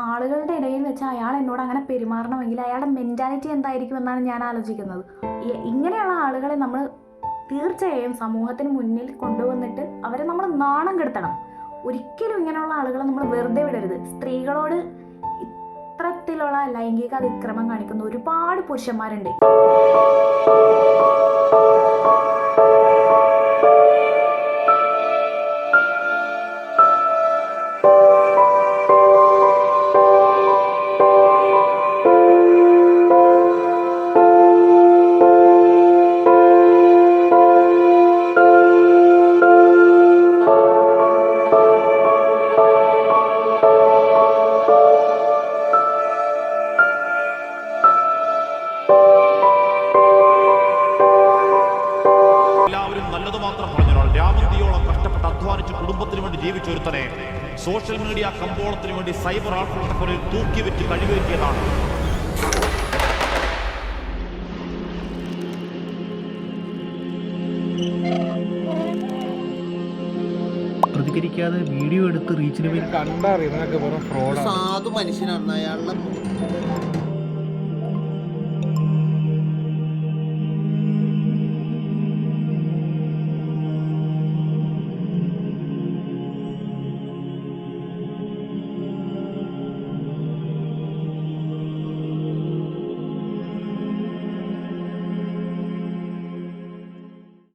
ആളുകളുടെ ഇടയിൽ വെച്ച് അയാൾ എന്നോട് അങ്ങനെ പെരുമാറണമെങ്കിൽ അയാളുടെ മെൻറ്റാലിറ്റി എന്തായിരിക്കും എന്നാണ് ഞാൻ ആലോചിക്കുന്നത്. ഇങ്ങനെയുള്ള ആളുകളെ നമ്മൾ തീർച്ചയായും സമൂഹത്തിന് മുന്നിൽ കൊണ്ടുവന്നിട്ട് അവരെ നമ്മൾ നാണം കെടുത്തണം. ഒരിക്കലും ഇങ്ങനെയുള്ള ആളുകളെ നമ്മൾ വെറുതെ വിടരുത്. സ്ത്രീകളോട് ഇത്തരത്തിലുള്ള ലൈംഗിക അതിക്രമം കാണിക്കുന്ന ഒരുപാട് പുരുഷന്മാരുണ്ട്. നല്ലത് മാത്രം പറഞ്ഞൊരാൾ, രാമന്തിയോളം കഷ്ടപ്പെട്ട് അധ്വാനിച്ച് കുടുംബത്തിന് വേണ്ടി ജീവിച്ചൊരുത്തനെ സോഷ്യൽ മീഡിയ കമ്പോളത്തിന് വേണ്ടി സൈബർ ആൾക്കൂട്ടക്കൊലയിൽ തൂക്കിവെച്ച് കഴിവേറ്റിയതാണ്. പ്രതികരിക്കാതെ വീഡിയോ എടുത്ത് റീച്ചിന് വേണ്ടി കണ്ടറിയാം. സാധു മനുഷ്യനാണ് അയാളുടെ